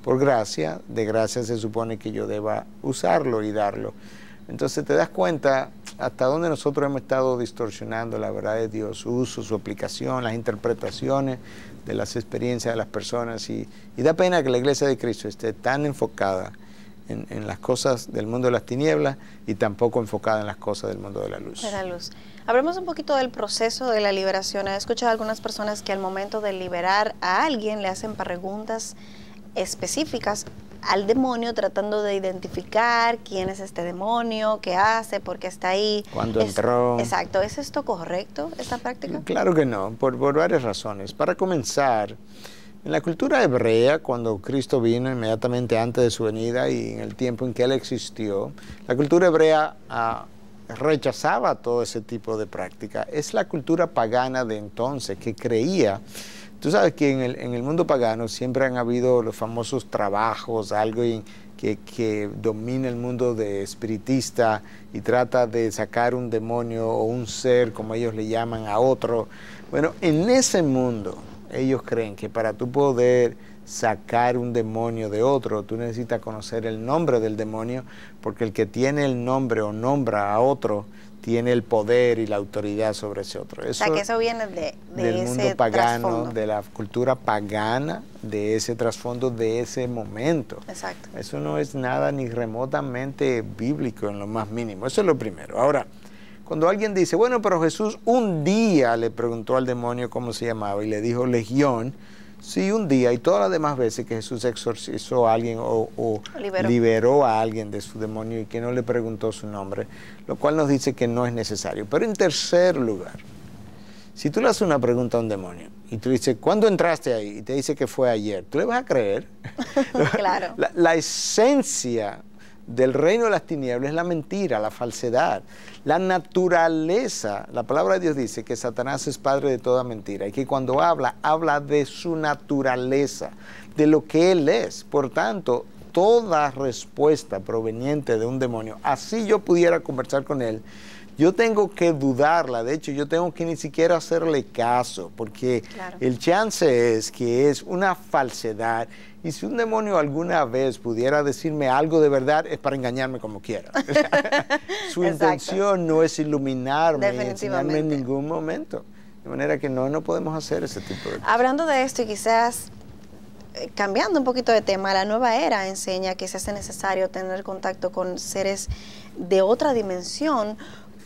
por gracia, de gracia se supone que yo deba usarlo y darlo. Entonces te das cuenta hasta dónde nosotros hemos estado distorsionando la verdad de Dios, su uso, su aplicación, las interpretaciones de las experiencias de las personas. Y da pena que la Iglesia de Cristo esté tan enfocada en las cosas del mundo de las tinieblas y tampoco enfocada en las cosas del mundo de la luz. De la luz. Hablemos un poquito del proceso de la liberación. He escuchado a algunas personas que al momento de liberar a alguien le hacen preguntas específicas al demonio, tratando de identificar quién es este demonio, qué hace, por qué está ahí. ¿Cuándo entró? Exacto. ¿Es esto correcto, esta práctica? Claro que no, por varias razones. Para comenzar, en la cultura hebrea, cuando Cristo vino inmediatamente antes de su venida y en el tiempo en que Él existió, la cultura hebrea rechazaba todo ese tipo de práctica. Es la cultura pagana de entonces que creía. Tú sabes que en el mundo pagano siempre han habido los famosos trabajos, algo que domina el mundo de espiritista y trata de sacar un demonio o un ser, como ellos le llaman, a otro. Bueno, en ese mundo ellos creen que para tú poder sacar un demonio de otro, tú necesitas conocer el nombre del demonio, porque el que tiene el nombre o nombra a otro tiene el poder y la autoridad sobre ese otro. Eso, o sea, que eso viene del ese mundo pagano, trasfondo. de la cultura pagana, de ese trasfondo, de ese momento. Exacto. Eso no es nada ni remotamente bíblico en lo más mínimo. Eso es lo primero. Ahora, cuando alguien dice, bueno, pero Jesús un día le preguntó al demonio cómo se llamaba y le dijo Legión, sí, un día, y todas las demás veces que Jesús exorcizó a alguien o liberó a alguien de su demonio y que no le preguntó su nombre, lo cual nos dice que no es necesario. Pero en tercer lugar, si tú le haces una pregunta a un demonio y tú dices, ¿cuándo entraste ahí? Y te dice que fue ayer, ¿tú le vas a creer? Claro. La esencia del reino de las tinieblas es la mentira, la falsedad, la naturaleza. La palabra de Dios dice que Satanás es padre de toda mentira y que cuando habla de su naturaleza, de lo que él es. Por tanto, toda respuesta proveniente de un demonio, así yo pudiera conversar con él, yo tengo que dudarla. De hecho, yo tengo que ni siquiera hacerle caso, porque claro, el chance es que es una falsedad. Y si un demonio alguna vez pudiera decirme algo de verdad, es para engañarme como quiera. Su intención no es iluminarme y enseñarme en ningún momento. De manera que no podemos hacer ese tipo de cosas. Hablando de esto y quizás cambiando un poquito de tema, la nueva era enseña que se hace necesario tener contacto con seres de otra dimensión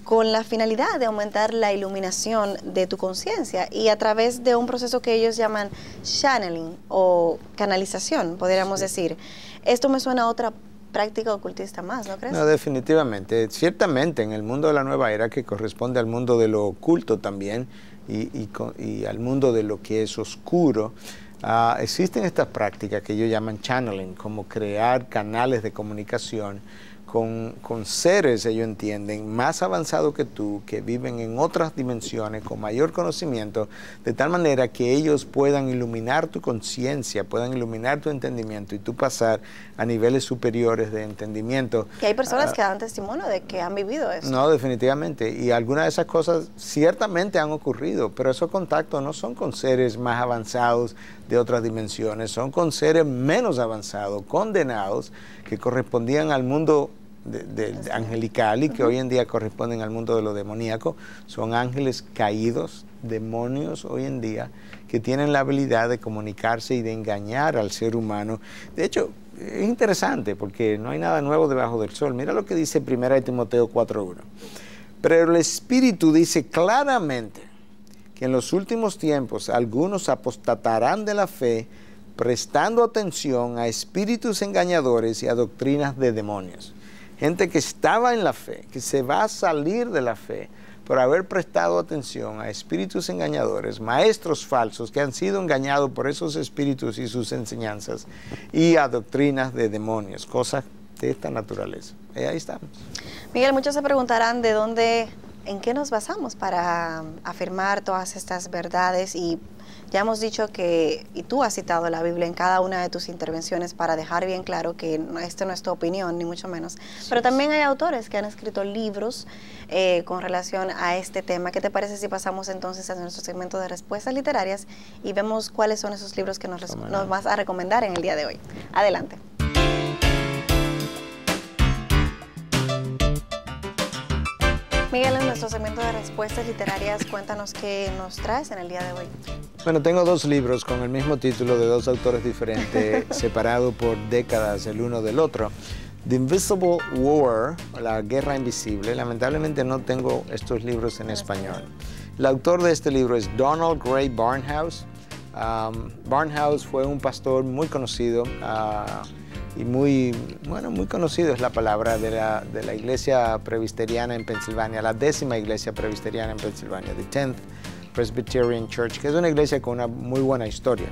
con la finalidad de aumentar la iluminación de tu conciencia y a través de un proceso que ellos llaman channeling o canalización, podríamos decir. Esto me suena a otra práctica ocultista más, ¿no crees? No, definitivamente. Ciertamente en el mundo de la nueva era, que corresponde al mundo de lo oculto también y al mundo de lo que es oscuro, existen estas prácticas que ellos llaman channeling, como crear canales de comunicación con seres, ellos entienden, más avanzados que tú, que viven en otras dimensiones, con mayor conocimiento, de tal manera que ellos puedan iluminar tu conciencia, puedan iluminar tu entendimiento y tú pasar a niveles superiores de entendimiento. Y hay personas que dan testimonio de que han vivido eso. No, definitivamente. Y algunas de esas cosas ciertamente han ocurrido, pero esos contactos no son con seres más avanzados de otras dimensiones, son con seres menos avanzados, condenados, que correspondían al mundo angelical y que hoy en día corresponden al mundo de lo demoníaco. Son ángeles caídos, demonios hoy en día, que tienen la habilidad de comunicarse y de engañar al ser humano. De hecho, es interesante porque no hay nada nuevo debajo del sol. Mira lo que dice 1 Timoteo 4:1. Pero el Espíritu dice claramente que en los últimos tiempos algunos apostatarán de la fe, prestando atención a espíritus engañadores y a doctrinas de demonios. Gente que estaba en la fe, que se va a salir de la fe por haber prestado atención a espíritus engañadores, maestros falsos que han sido engañados por esos espíritus y sus enseñanzas, y a doctrinas de demonios, cosas de esta naturaleza. Y ahí estamos. Miguel, muchos se preguntarán de dónde, en qué nos basamos para afirmar todas estas verdades, y ya hemos dicho que, y tú has citado la Biblia en cada una de tus intervenciones para dejar bien claro que esto no es tu opinión, ni mucho menos. Pero también hay autores que han escrito libros con relación a este tema. ¿Qué te parece si pasamos entonces a nuestro segmento de respuestas literarias y vemos cuáles son esos libros que nos vas a recomendar en el día de hoy? Adelante. Miguel, en nuestro segmento de respuestas literarias, cuéntanos qué nos traes en el día de hoy. Bueno, tengo dos libros con el mismo título de dos autores diferentes, separados por décadas el uno del otro. The Invisible War, La Guerra Invisible. Lamentablemente no tengo estos libros en español. El autor de este libro es Donald Grey Barnhouse. Barnhouse fue un pastor muy conocido y muy conocido es la palabra de la iglesia presbiteriana en Pensilvania, la 10ª iglesia presbiteriana en Pensilvania, the 10th Presbyterian Church, que es una iglesia con una muy buena historia.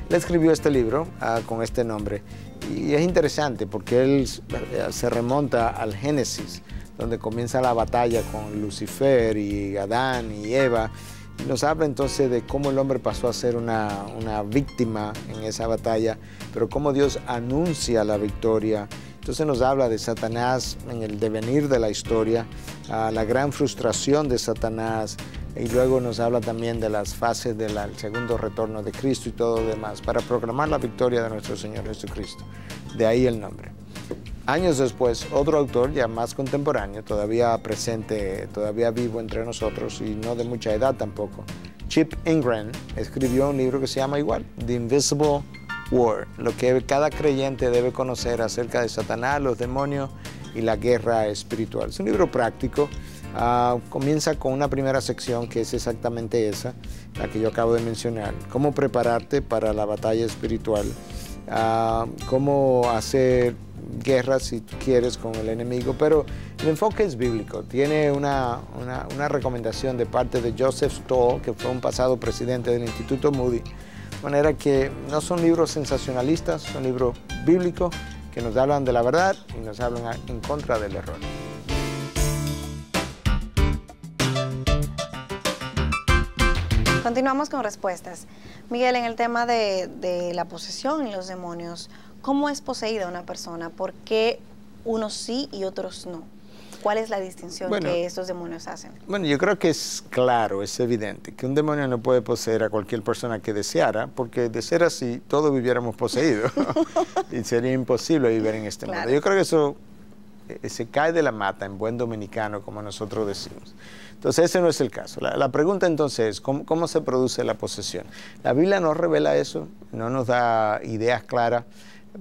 Él escribió este libro con este nombre, y es interesante porque él se remonta al Génesis, donde comienza la batalla con Lucifer y Adán y Eva. Nos habla entonces de cómo el hombre pasó a ser una víctima en esa batalla, pero cómo Dios anuncia la victoria. Entonces nos habla de Satanás en el devenir de la historia, la gran frustración de Satanás, y luego nos habla también de las fases del segundo retorno de Cristo y todo lo demás, para proclamar la victoria de nuestro Señor Jesucristo. De ahí el nombre. Años después, otro autor ya más contemporáneo, todavía presente, todavía vivo entre nosotros y no de mucha edad tampoco, Chip Ingram, escribió un libro que se llama igual, The Invisible War, lo que cada creyente debe conocer acerca de Satanás, los demonios y la guerra espiritual. Es un libro práctico, comienza con una primera sección que es exactamente esa, la que yo acabo de mencionar, cómo prepararte para la batalla espiritual, cómo hacer guerra si quieres con el enemigo, pero el enfoque es bíblico. Tiene una recomendación de parte de Joseph Stoll, que fue un pasado presidente del Instituto Moody, de manera que no son libros sensacionalistas, son libros bíblicos que nos hablan de la verdad y nos hablan en contra del error. Continuamos con respuestas. Miguel, en el tema de la posesión y los demonios, ¿cómo es poseída una persona? ¿Por qué unos sí y otros no? ¿Cuál es la distinción que estos demonios hacen? Bueno, yo creo que es claro, es evidente, que un demonio no puede poseer a cualquier persona que deseara, porque de ser así, todos viviéramos poseídos y sería imposible vivir en este mundo. Yo creo que eso se cae de la mata en buen dominicano, como nosotros decimos. Entonces, ese no es el caso. La pregunta entonces es, ¿cómo se produce la posesión? La Biblia no revela eso, no nos da ideas claras,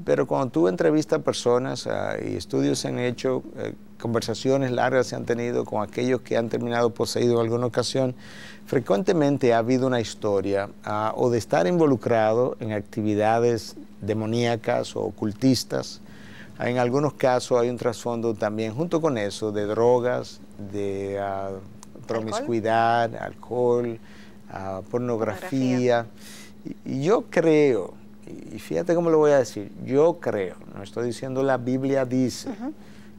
pero cuando tú entrevistas personas y estudios se han hecho, conversaciones largas se han tenido con aquellos que han terminado poseídos en alguna ocasión, frecuentemente ha habido una historia o de estar involucrado en actividades demoníacas o ocultistas. En algunos casos hay un trasfondo también, junto con eso, de drogas, de promiscuidad, alcohol, pornografía. Y yo creo, y fíjate cómo lo voy a decir, yo creo, no estoy diciendo la Biblia dice,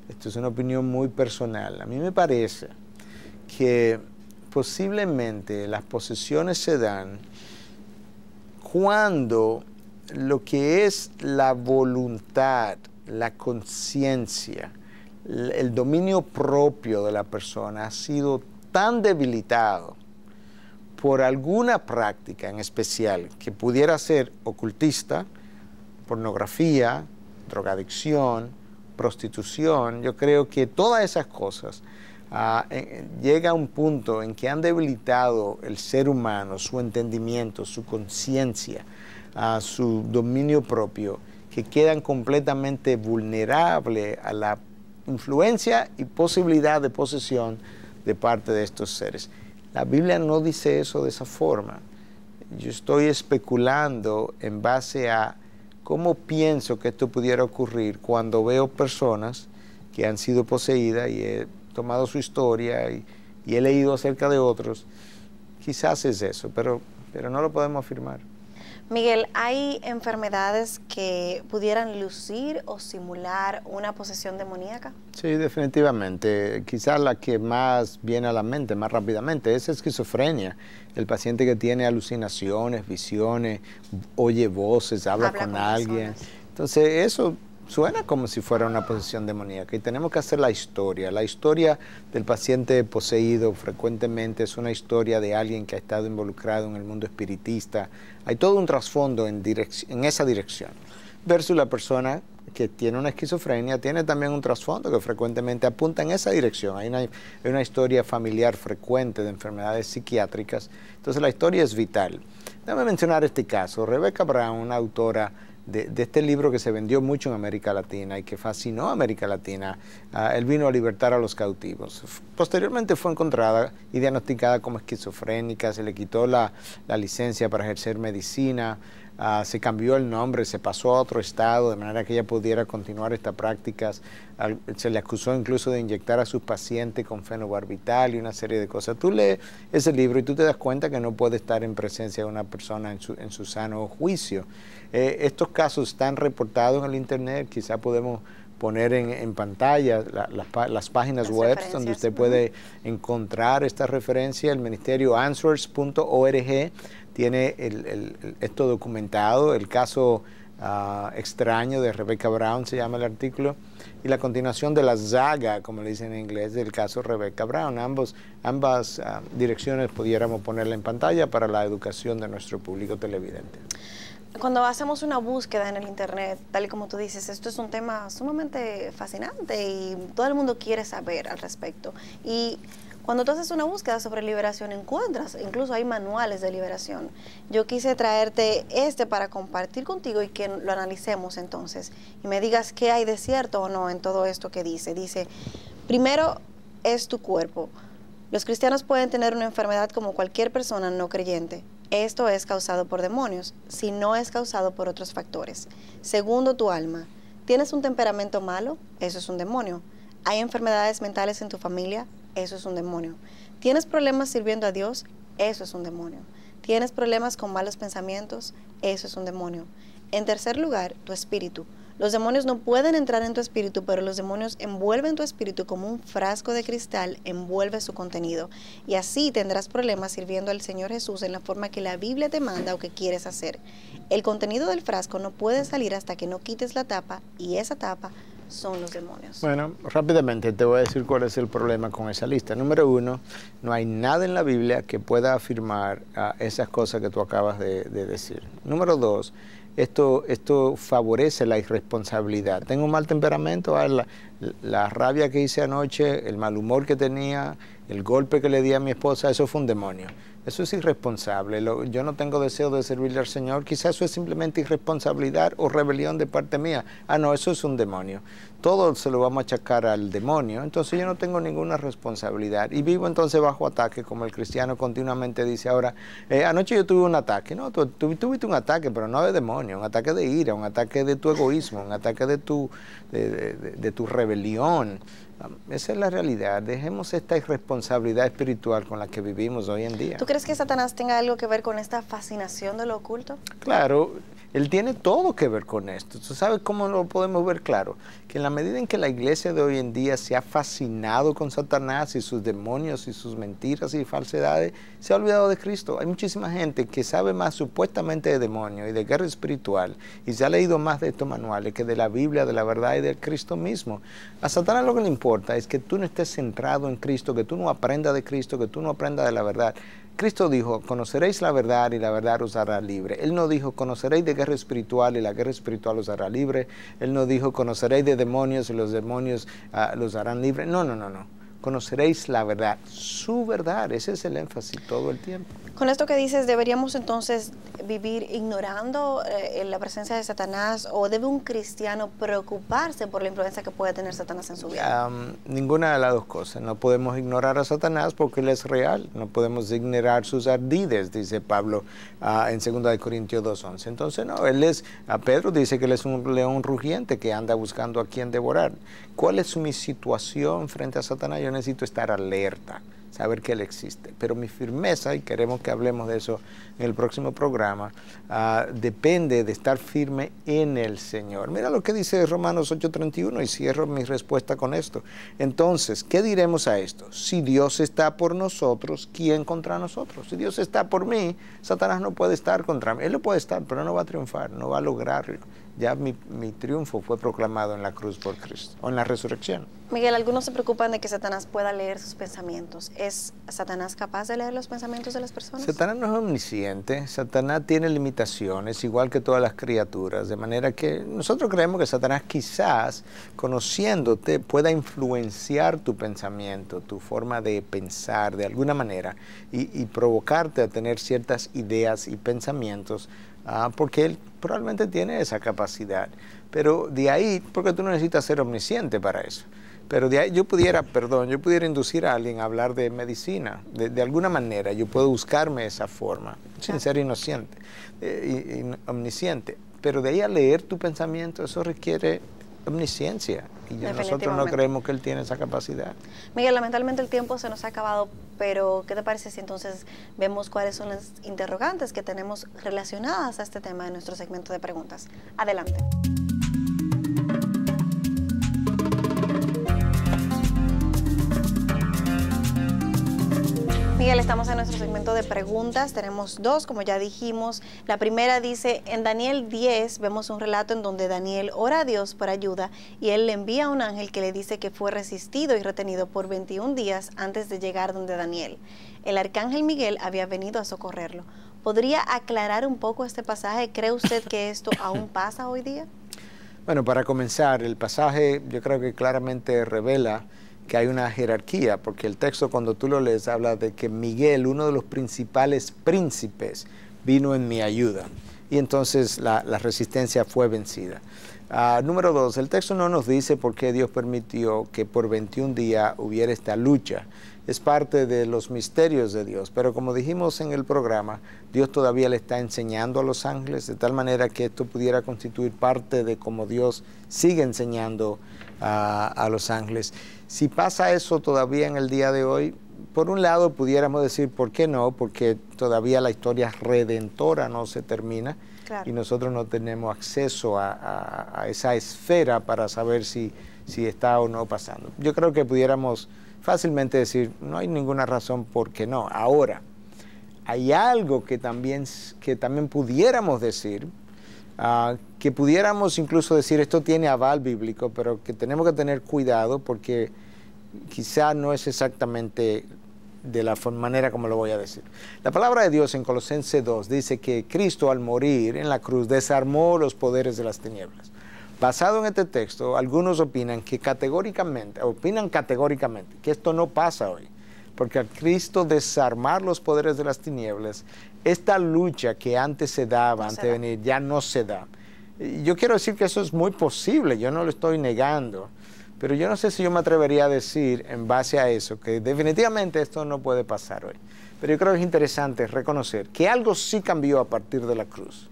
esto es una opinión muy personal, a mí me parece que posiblemente las posesiones se dan cuando lo que es la voluntad, la conciencia, el dominio propio de la persona ha sido tan debilitado por alguna práctica en especial que pudiera ser ocultista, pornografía, drogadicción, prostitución. Yo creo que todas esas cosas llega a un punto en que han debilitado el ser humano, su entendimiento, su conciencia, su dominio propio, que quedan completamente vulnerables a la influencia y posibilidad de posesión de parte de estos seres. La Biblia no dice eso de esa forma. Yo estoy especulando en base a cómo pienso que esto pudiera ocurrir cuando veo personas que han sido poseídas y he tomado su historia y he leído acerca de otros. Quizás es eso, pero no lo podemos afirmar. Miguel, ¿hay enfermedades que pudieran lucir o simular una posesión demoníaca? Sí, definitivamente. Quizás la que más viene a la mente, más rápidamente, es esquizofrenia. El paciente que tiene alucinaciones, visiones, oye voces, habla con alguien. Entonces, eso suena como si fuera una posesión demoníaca y tenemos que hacer la historia. La historia del paciente poseído frecuentemente es una historia de alguien que ha estado involucrado en el mundo espiritista. Hay todo un trasfondo en esa dirección. Versus la persona que tiene una esquizofrenia tiene también un trasfondo que frecuentemente apunta en esa dirección. Hay una historia familiar frecuente de enfermedades psiquiátricas. Entonces la historia es vital. Déjame mencionar este caso. Rebecca Brown, una autora de este libro que se vendió mucho en América Latina y que fascinó a América Latina. Él vino a libertar a los cautivos. Posteriormente fue encontrada y diagnosticada como esquizofrénica, se le quitó la licencia para ejercer medicina, se cambió el nombre, se pasó a otro estado de manera que ella pudiera continuar estas prácticas. Se le acusó incluso de inyectar a sus pacientes con fenobarbital y una serie de cosas. Tú lees ese libro y tú te das cuenta que no puede estar en presencia de una persona en su sano juicio. Estos casos están reportados en el internet, quizá podemos poner en pantalla las páginas web donde usted puede encontrar esta referencia. El ministerio answers.org tiene esto documentado, el caso extraño de Rebecca Brown se llama el artículo, y la continuación de la saga, como le dicen en inglés, del caso Rebecca Brown. Ambas direcciones pudiéramos ponerla en pantalla para la educación de nuestro público televidente. Cuando hacemos una búsqueda en el internet, tal y como tú dices, esto es un tema sumamente fascinante y todo el mundo quiere saber al respecto. Y cuando tú haces una búsqueda sobre liberación, encuentras, incluso hay manuales de liberación. Yo quise traerte para compartir contigo y que lo analicemos entonces y me digas qué hay de cierto o no en todo esto que dice. Dice, primero es tu cuerpo. Los cristianos pueden tener una enfermedad como cualquier persona no creyente. Esto es causado por demonios, si no es causado por otros factores. Segundo, tu alma. ¿Tienes un temperamento malo? Eso es un demonio. ¿Hay enfermedades mentales en tu familia? Eso es un demonio. ¿Tienes problemas sirviendo a Dios? Eso es un demonio. ¿Tienes problemas con malos pensamientos? Eso es un demonio. En tercer lugar, tu espíritu. Los demonios no pueden entrar en tu espíritu, pero los demonios envuelven tu espíritu como un frasco de cristal envuelve su contenido. Y así tendrás problemas sirviendo al Señor Jesús en la forma que la Biblia te manda o que quieres hacer. El contenido del frasco no puede salir hasta que no quites la tapa, y esa tapa son los demonios. Bueno, rápidamente te voy a decir cuál es el problema con esa lista. Número uno, no hay nada en la Biblia que pueda afirmar esas cosas que tú acabas de decir. Número dos, esto favorece la irresponsabilidad. Tengo un mal temperamento, la rabia que hice anoche, el mal humor que tenía, el golpe que le di a mi esposa, eso fue un demonio. Eso es irresponsable. Yo no tengo deseo de servirle al Señor. Quizás eso es simplemente irresponsabilidad o rebelión de parte mía. No, eso es un demonio. Todo se lo vamos a achacar al demonio. Entonces yo no tengo ninguna responsabilidad. Y vivo entonces bajo ataque, como el cristiano continuamente dice ahora. Anoche yo tuve un ataque. No, tú tuviste un ataque, pero no de demonio. Un ataque de ira, un ataque de tu egoísmo, un ataque de tu rebelión. Esa es la realidad. Dejemos esta irresponsabilidad espiritual con la que vivimos hoy en día. ¿Tú crees que Satanás tenga algo que ver con esta fascinación de lo oculto? Claro, Él tiene todo que ver con esto. ¿Tú sabes cómo lo podemos ver claro? Que en la medida en que la iglesia de hoy en día se ha fascinado con Satanás y sus demonios y sus mentiras y falsedades, se ha olvidado de Cristo. Hay muchísima gente que sabe más supuestamente de demonios y de guerra espiritual y se ha leído más de estos manuales que de la Biblia, de la verdad y de Cristo mismo. A Satanás lo que le importa es que tú no estés centrado en Cristo, que tú no aprendas de Cristo, que tú no aprendas de la verdad. Cristo dijo, conoceréis la verdad y la verdad os hará libre. Él no dijo, conoceréis de guerra espiritual y la guerra espiritual os hará libre. Él no dijo, conoceréis de demonios y los demonios los harán libre. No, no, no, no. Conoceréis la verdad, su verdad. Ese es el énfasis todo el tiempo. Con esto que dices, ¿deberíamos entonces vivir ignorando la presencia de Satanás o debe un cristiano preocuparse por la influencia que puede tener Satanás en su vida? Ninguna de las dos cosas. No podemos ignorar a Satanás porque él es real. No podemos ignorar sus ardides, dice Pablo en 2 Corintios 2:11. Entonces, no, Pedro dice que él es un león rugiente que anda buscando a quien devorar. ¿Cuál es mi situación frente a Satanás? Yo necesito estar alerta, saber que él existe. Pero mi firmeza, y queremos que hablemos de eso en el próximo programa, depende de estar firme en el Señor. Mira lo que dice Romanos 8:31 y cierro mi respuesta con esto. Entonces, ¿qué diremos a esto? Si Dios está por nosotros, ¿quién contra nosotros? Si Dios está por mí, Satanás no puede estar contra mí. Él lo puede estar, pero no va a triunfar, no va a lograrlo. Ya mi triunfo fue proclamado en la cruz por Cristo, o en la resurrección. Miguel, algunos se preocupan de que Satanás pueda leer sus pensamientos. ¿Es Satanás capaz de leer los pensamientos de las personas? Satanás no es omnisciente. Satanás tiene limitaciones, igual que todas las criaturas. De manera que nosotros creemos que Satanás quizás, conociéndote, pueda influenciar tu pensamiento, tu forma de pensar de alguna manera y provocarte a tener ciertas ideas y pensamientos, porque él probablemente tiene esa capacidad. Pero de ahí, porque tú no necesitas ser omnisciente para eso. Pero de ahí yo pudiera inducir a alguien a hablar de medicina. De alguna manera yo puedo buscarme esa forma, sin ser inocente, omnisciente. Pero de ahí a leer tu pensamiento, eso requiere omnisciencia. Y nosotros no creemos que él tiene esa capacidad. Miguel, lamentablemente el tiempo se nos ha acabado, pero ¿qué te parece si entonces vemos cuáles son las interrogantes que tenemos relacionadas a este tema en nuestro segmento de preguntas? Adelante. Miguel, estamos en nuestro segmento de preguntas. Tenemos dos, como ya dijimos. La primera dice, en Daniel 10 vemos un relato en donde Daniel ora a Dios por ayuda y él le envía a un ángel que le dice que fue resistido y retenido por 21 días antes de llegar donde Daniel. El arcángel Miguel había venido a socorrerlo. ¿Podría aclarar un poco este pasaje? ¿Cree usted que esto aún pasa hoy día? Bueno, para comenzar, el pasaje yo creo que claramente revela que hay una jerarquía, porque el texto cuando tú lo lees habla de que Miguel, uno de los principales príncipes, vino en mi ayuda. Y entonces la resistencia fue vencida. Número 2, el texto no nos dice por qué Dios permitió que por 21 días hubiera esta lucha. Es parte de los misterios de Dios, pero como dijimos en el programa, Dios todavía le está enseñando a los ángeles, de tal manera que esto pudiera constituir parte de cómo Dios sigue enseñando a los ángeles. Si pasa eso todavía en el día de hoy, por un lado pudiéramos decir, ¿por qué no? Porque todavía la historia redentora no se termina. Claro. Y nosotros no tenemos acceso a esa esfera para saber si está o no pasando. Yo creo que pudiéramos fácilmente decir, no hay ninguna razón por qué no. Ahora, hay algo que también pudiéramos decir, que pudiéramos incluso decir, esto tiene aval bíblico, pero que tenemos que tener cuidado porque quizá no es exactamente de la manera como lo voy a decir. La palabra de Dios en Colosenses 2 dice que Cristo al morir en la cruz desarmó los poderes de las tinieblas. Basado en este texto, algunos opinan categóricamente que esto no pasa hoy, porque al Cristo desarmar los poderes de las tinieblas, esta lucha que antes se daba, antes de venir, ya no se da. Yo quiero decir que eso es muy posible, yo no lo estoy negando, pero yo no sé si yo me atrevería a decir en base a eso, que definitivamente esto no puede pasar hoy. Pero yo creo que es interesante reconocer que algo sí cambió a partir de la cruz,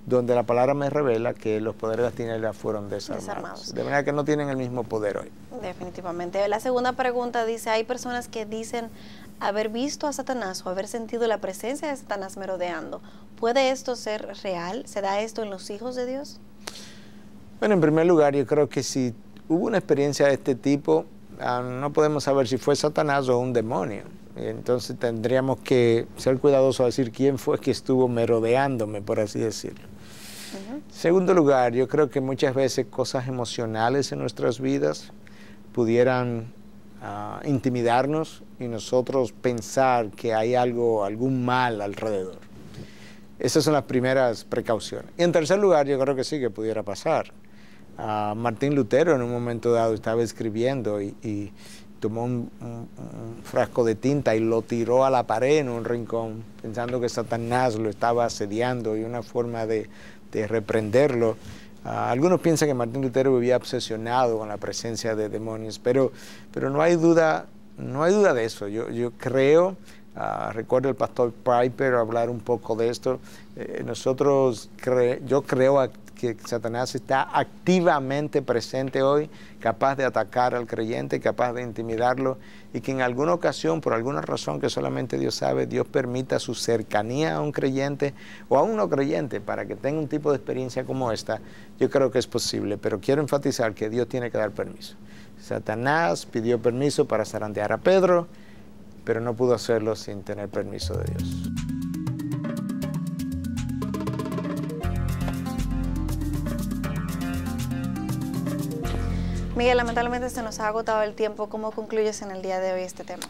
donde la palabra me revela que los poderes de las tinieblas fueron desarmados. De manera que no tienen el mismo poder hoy. Definitivamente. La segunda pregunta dice, hay personas que dicen haber visto a Satanás o haber sentido la presencia de Satanás merodeando, ¿puede esto ser real? ¿Se da esto en los hijos de Dios? Bueno, en primer lugar, yo creo que si hubo una experiencia de este tipo, no podemos saber si fue Satanás o un demonio. Entonces tendríamos que ser cuidadosos a decir quién fue que estuvo merodeándome, por así decirlo. Segundo lugar, yo creo que muchas veces cosas emocionales en nuestras vidas pudieran intimidarnos y nosotros pensar que hay algún mal alrededor. Esas son las primeras precauciones. Y en tercer lugar, yo creo que sí que pudiera pasar. Martín Lutero en un momento dado estaba escribiendo y tomó un frasco de tinta y lo tiró a la pared en un rincón, pensando que Satanás lo estaba asediando, y una forma de reprenderlo. Algunos piensan que Martín Lutero vivía obsesionado con la presencia de demonios, pero no hay duda de eso. Yo creo, recuerdo el pastor Piper hablar un poco de esto. Yo creo que Satanás está activamente presente hoy, capaz de atacar al creyente, capaz de intimidarlo, y que en alguna ocasión, por alguna razón que solamente Dios sabe, Dios permita su cercanía a un creyente o a un no creyente para que tenga un tipo de experiencia como esta. Yo creo que es posible, pero quiero enfatizar que Dios tiene que dar permiso. Satanás pidió permiso para zarandear a Pedro, pero no pudo hacerlo sin tener permiso de Dios. Miguel, lamentablemente se nos ha agotado el tiempo. ¿Cómo concluyes en el día de hoy este tema?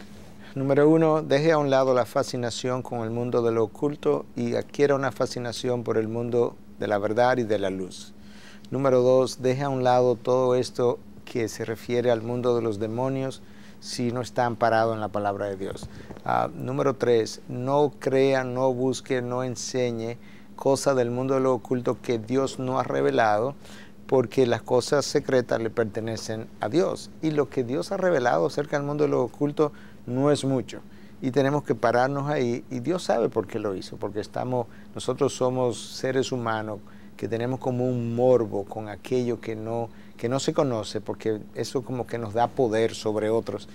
Número 1, deje a un lado la fascinación con el mundo de lo oculto y adquiera una fascinación por el mundo de la verdad y de la luz. Número 2, deje a un lado todo esto que se refiere al mundo de los demonios si no está amparado en la palabra de Dios. Número 3, no crea, no busque, no enseñe cosas del mundo de lo oculto que Dios no ha revelado, porque las cosas secretas le pertenecen a Dios. Y lo que Dios ha revelado acerca del mundo de lo oculto no es mucho. Y tenemos que pararnos ahí. Y Dios sabe por qué lo hizo, porque nosotros somos seres humanos que tenemos como un morbo con aquello que no se conoce, porque eso como que nos da poder sobre otros.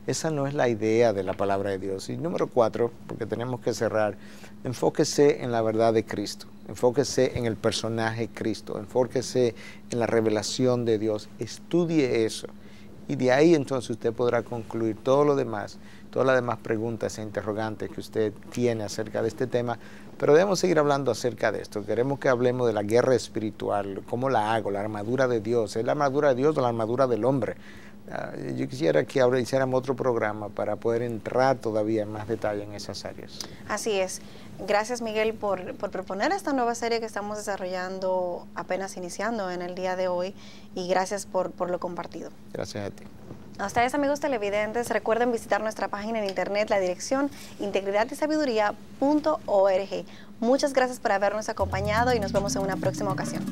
Esa no es la idea de la palabra de Dios. Y número 4, porque tenemos que cerrar, enfóquese en la verdad de Cristo, enfóquese en el personaje Cristo, enfóquese en la revelación de Dios, estudie eso. Y de ahí entonces usted podrá concluir todo lo demás, todas las demás preguntas e interrogantes que usted tiene acerca de este tema. Pero debemos seguir hablando acerca de esto. Queremos que hablemos de la guerra espiritual, cómo la hago, la armadura de Dios. ¿Es la armadura de Dios o la armadura del hombre? Yo quisiera que ahora hiciéramos otro programa para poder entrar todavía en más detalle en esas áreas. Así es. Gracias, Miguel, por proponer esta nueva serie que estamos desarrollando, apenas iniciando en el día de hoy, y gracias por lo compartido. Gracias a ti. A ustedes, amigos televidentes, recuerden visitar nuestra página en internet, la dirección integridadysabiduría.org. Muchas gracias por habernos acompañado y nos vemos en una próxima ocasión.